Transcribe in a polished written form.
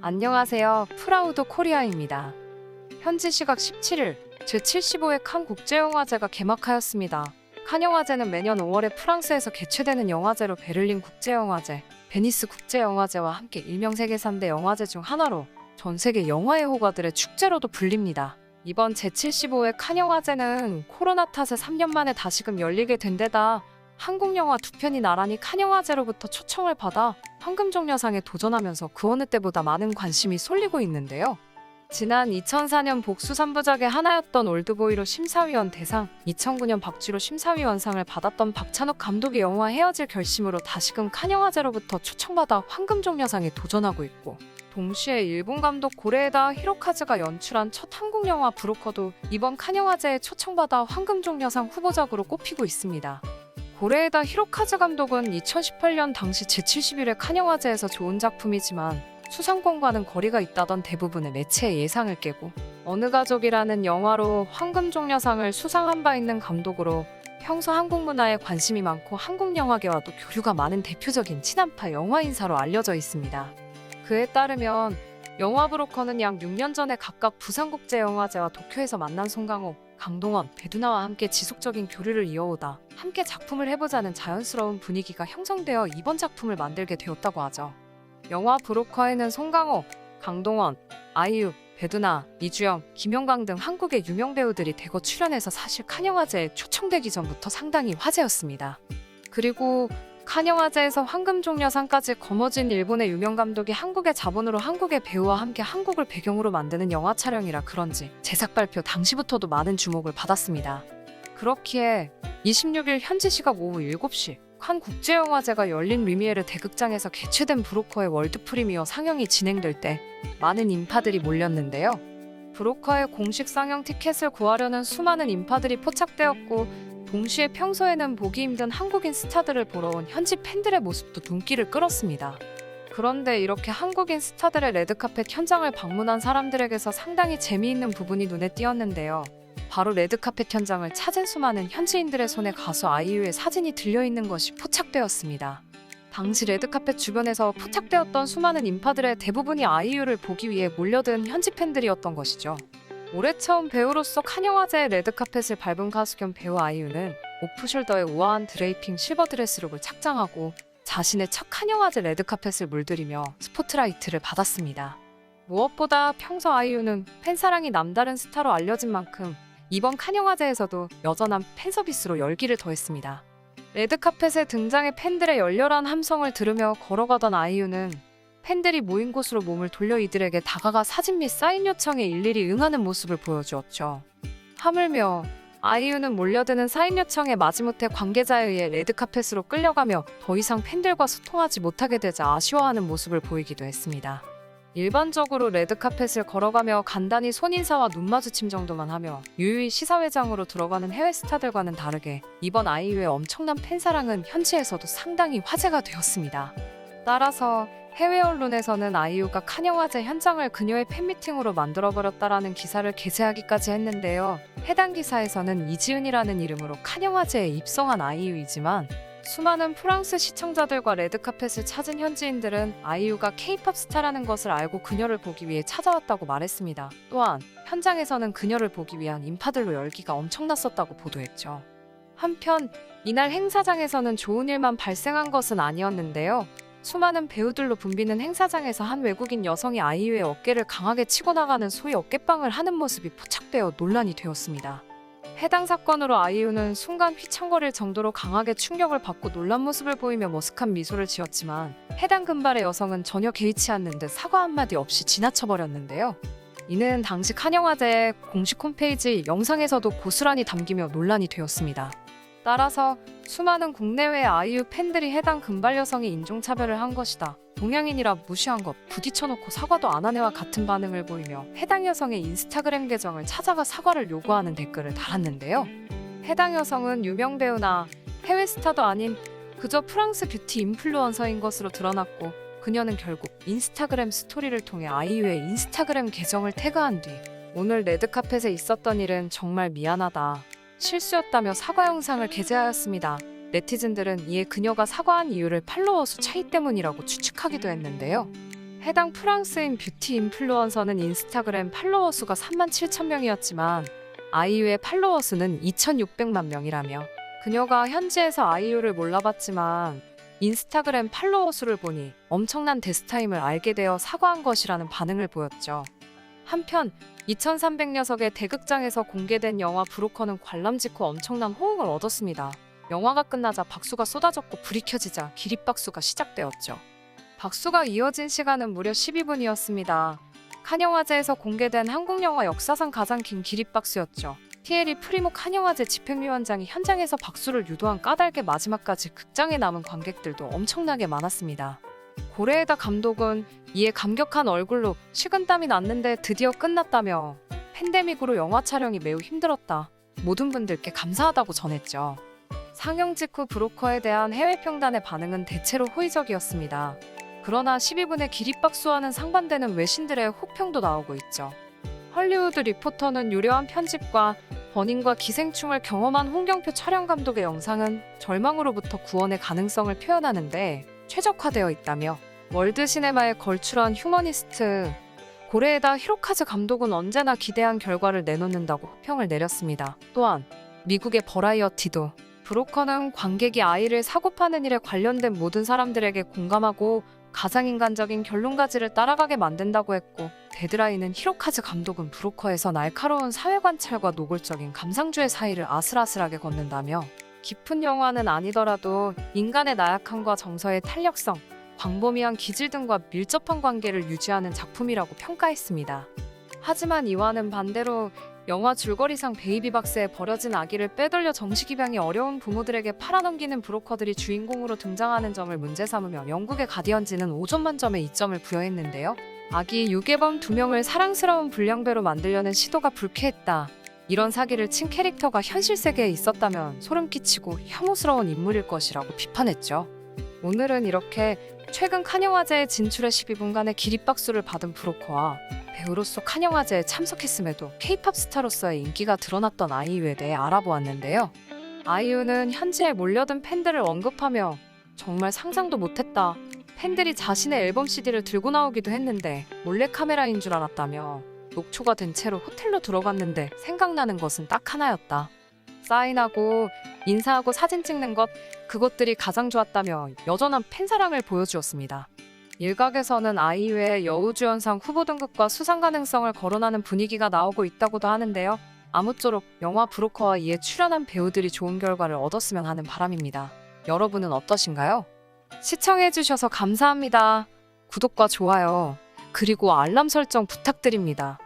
안녕하세요. 프라우드 코리아입니다. 현지 시각 17일 제75회 칸 국제영화제가 개막하였습니다. 칸 영화제는 매년 5월에 프랑스에서 개최되는 영화제로 베를린 국제영화제, 베니스 국제영화제와 함께 일명 세계 3대 영화제 중 하나로 전 세계 영화의 호가들의 축제로도 불립니다. 이번 제75회 칸 영화제는 코로나 탓에 3년 만에 다시금 열리게 된 데다 한국 영화 두 편이 나란히 칸 영화제로부터 초청을 받아 황금종려상에 도전하면서 그 어느 때보다 많은 관심이 쏠리고 있는데요. 지난 2004년 복수 3부작의 하나였던 올드보이로 심사위원 대상, 2009년 박쥐로 심사위원상을 받았던 박찬욱 감독의 영화 헤어질 결심으로 다시금 칸 영화제로부터 초청받아 황금종려상에 도전하고 있고, 동시에 일본 감독 고레에다 히로카즈가 연출한 첫 한국 영화 브로커도 이번 칸 영화제에 초청받아 황금종려상 후보작으로 꼽히고 있습니다. 고레에다 히로카즈 감독은 2018년 당시 제71회 칸 영화제에서 좋은 작품이지만 수상권과는 거리가 있다던 대부분의 매체의 예상을 깨고 어느 가족이라는 영화로 황금종려상을 수상한 바 있는 감독으로 평소 한국 문화에 관심이 많고 한국 영화계와도 교류가 많은 대표적인 친한파 영화인사로 알려져 있습니다. 그에 따르면 영화 브로커는 약 6년 전에 각각 부산국제영화제와 도쿄에서 만난 송강호, 강동원, 배두나와 함께 지속적인 교류를 이어오다 함께 작품을 해보자는 자연스러운 분위기가 형성되어 이번 작품을 만들게 되었다고 하죠. 영화 브로커에는 송강호, 강동원, 아이유, 배두나, 이주영, 김영광 등 한국의 유명 배우들이 대거 출연해서 사실 칸 영화제에 초청되기 전부터 상당히 화제였습니다. 그리고 칸 영화제에서 황금종려상까지 거머쥔 일본의 유명 감독이 한국의 자본으로 한국의 배우와 함께 한국을 배경으로 만드는 영화 촬영이라 그런지 제작 발표 당시부터도 많은 주목을 받았습니다. 그렇기에 26일 현지 시각 오후 7시 칸 국제영화제가 열린 리미에르 대극장에서 개최된 브로커의 월드 프리미어 상영이 진행될 때 많은 인파들이 몰렸는데요. 브로커의 공식 상영 티켓을 구하려는 수많은 인파들이 포착되었고, 동시에 평소에는 보기 힘든 한국인 스타들을 보러 온 현지 팬들의 모습도 눈길을 끌었습니다. 그런데 이렇게 한국인 스타들의 레드카펫 현장을 방문한 사람들에게서 상당히 재미있는 부분이 눈에 띄었는데요. 바로 레드카펫 현장을 찾은 수많은 현지인들의 손에 가수 아이유의 사진이 들려있는 것이 포착되었습니다. 당시 레드카펫 주변에서 포착되었던 수많은 인파들의 대부분이 아이유를 보기 위해 몰려든 현지 팬들이었던 것이죠. 올해 처음 배우로서 칸 영화제의 레드카펫을 밟은 가수 겸 배우 아이유는 오프숄더의 우아한 드레이핑 실버 드레스룩을 착장하고 자신의 첫 칸 영화제 레드카펫을 물들이며 스포트라이트를 받았습니다. 무엇보다 평소 아이유는 팬사랑이 남다른 스타로 알려진 만큼 이번 칸 영화제에서도 여전한 팬서비스로 열기를 더했습니다. 레드카펫에 등장해 팬들의 열렬한 함성을 들으며 걸어가던 아이유는 팬들이 모인 곳으로 몸을 돌려 이들에게 다가가 사진 및 사인 요청에 일일이 응하는 모습을 보여주었죠. 하물며 아이유는 몰려드는 사인 요청에 마지못해 관계자에 의해 레드카펫으로 끌려가며 더 이상 팬들과 소통하지 못하게 되자 아쉬워하는 모습을 보이기도 했습니다. 일반적으로 레드카펫을 걸어가며 간단히 손인사와 눈마주침 정도만 하며 유유히 시사회장으로 들어가는 해외 스타들과는 다르게 이번 아이유의 엄청난 팬사랑은 현지에서도 상당히 화제가 되었습니다. 따라서 해외 언론에서는 아이유가 칸 영화제 현장을 그녀의 팬미팅으로 만들어버렸다라는 기사를 게재하기까지 했는데요. 해당 기사에서는 이지은이라는 이름으로 칸 영화제에 입성한 아이유이지만 수많은 프랑스 시청자들과 레드카펫을 찾은 현지인들은 아이유가 K-팝 스타라는 것을 알고 그녀를 보기 위해 찾아왔다고 말했습니다. 또한 현장에서는 그녀를 보기 위한 인파들로 열기가 엄청났었다고 보도했죠. 한편 이날 행사장에서는 좋은 일만 발생한 것은 아니었는데요. 수많은 배우들로 붐비는 행사장에서 한 외국인 여성이 아이유의 어깨를 강하게 치고 나가는 소위 어깨빵을 하는 모습이 포착되어 논란이 되었습니다. 해당 사건으로 아이유는 순간 휘청거릴 정도로 강하게 충격을 받고 놀란 모습을 보이며 머쓱한 미소를 지었지만 해당 금발의 여성은 전혀 개의치 않는 듯 사과 한마디 없이 지나쳐버렸는데요. 이는 당시 칸 영화제의 공식 홈페이지 영상에서도 고스란히 담기며 논란이 되었습니다. 따라서 수많은 국내외 아이유 팬들이 해당 금발 여성이 인종차별을 한 것이다, 동양인이라 무시한 것, 부딪혀놓고 사과도 안 하네와 같은 반응을 보이며 해당 여성의 인스타그램 계정을 찾아가 사과를 요구하는 댓글을 달았는데요. 해당 여성은 유명 배우나 해외 스타도 아닌 그저 프랑스 뷰티 인플루언서인 것으로 드러났고, 그녀는 결국 인스타그램 스토리를 통해 아이유의 인스타그램 계정을 태그한 뒤 오늘 레드카펫에 있었던 일은 정말 미안하다, 실수였다며 사과 영상을 게재하였습니다. 네티즌들은 이에 그녀가 사과한 이유를 팔로워 수 차이 때문이라고 추측하기도 했는데요. 해당 프랑스인 뷰티 인플루언서는 인스타그램 팔로워 수가 37,000명이었지만 아이유의 팔로워 수는 2,600만 명이라며 그녀가 현지에서 아이유를 몰라봤지만 인스타그램 팔로워 수를 보니 엄청난 데스타임을 알게 되어 사과한 것이라는 반응을 보였죠. 한편 2,300녀석의 대극장에서 공개된 영화 브로커는 관람 직후 엄청난 호응을 얻었습니다. 영화가 끝나자 박수가 쏟아졌고 불이 켜지자 기립박수가 시작되었죠. 박수가 이어진 시간은 무려 12분이었습니다. 칸 영화제에서 공개된 한국 영화 역사상 가장 긴 기립박수였죠. 티에리 프리모 칸 영화제 집행위원장이 현장에서 박수를 유도한 까닭에 마지막까지 극장에 남은 관객들도 엄청나게 많았습니다. 고레에다 감독은 이에 감격한 얼굴로 식은땀이 났는데 드디어 끝났다며 팬데믹으로 영화 촬영이 매우 힘들었다. 모든 분들께 감사하다고 전했죠. 상영 직후 브로커에 대한 해외 평단의 반응은 대체로 호의적이었습니다. 그러나 12분의 기립박수와는 상반되는 외신들의 혹평도 나오고 있죠. 헐리우드 리포터는 유려한 편집과 버닝과 기생충을 경험한 홍경표 촬영 감독의 영상은 절망으로부터 구원의 가능성을 표현하는데 최적화되어 있다며 월드 시네마에 걸출한 휴머니스트 고레에다 히로카즈 감독은 언제나 기대한 결과를 내놓는다고 호평을 내렸습니다. 또한 미국의 버라이어티도 브로커는 관객이 아이를 사고 파는 일에 관련된 모든 사람들에게 공감하고 가장인간적인 결론까지를 따라가게 만든다고 했고 데드라인은 히로카즈 감독은 브로커에서 날카로운 사회관찰과 노골적인 감상주의 사이를 아슬아슬하게 걷는다며 깊은 영화는 아니더라도 인간의 나약함과 정서의 탄력성, 광범위한 기질 등과 밀접한 관계를 유지하는 작품이라고 평가했습니다. 하지만 이와는 반대로 영화 줄거리상 베이비박스에 버려진 아기를 빼돌려 정식 입양이 어려운 부모들에게 팔아넘기는 브로커들이 주인공으로 등장하는 점을 문제 삼으며 영국의 가디언지는 5점 만점에 2점을 부여했는데요. 아기 유괴범 2명을 사랑스러운 불량배로 만들려는 시도가 불쾌했다. 이런 사기를 친 캐릭터가 현실 세계에 있었다면 소름 끼치고 혐오스러운 인물일 것이라고 비판했죠. 오늘은 이렇게 최근 칸 영화제에 진출해 12분간의 기립박수를 받은 브로커와 배우로서 칸 영화제에 참석했음에도 K-팝 스타로서의 인기가 드러났던 아이유에 대해 알아보았는데요. 아이유는 현지에 몰려든 팬들을 언급하며 정말 상상도 못했다. 팬들이 자신의 앨범 CD를 들고 나오기도 했는데 몰래카메라인 줄 알았다며 녹초가 된 채로 호텔로 들어갔는데 생각나는 것은 딱 하나였다. 사인하고 인사하고 사진 찍는 것, 그것들이 가장 좋았다며 여전한 팬사랑을 보여주었습니다. 일각에서는 아이유의 여우주연상 후보 등극과 수상 가능성을 거론하는 분위기가 나오고 있다고도 하는데요. 아무쪼록 영화 브로커와 이에 출연한 배우들이 좋은 결과를 얻었으면 하는 바람입니다. 여러분은 어떠신가요? 시청해주셔서 감사합니다. 구독과 좋아요, 그리고 알람 설정 부탁드립니다.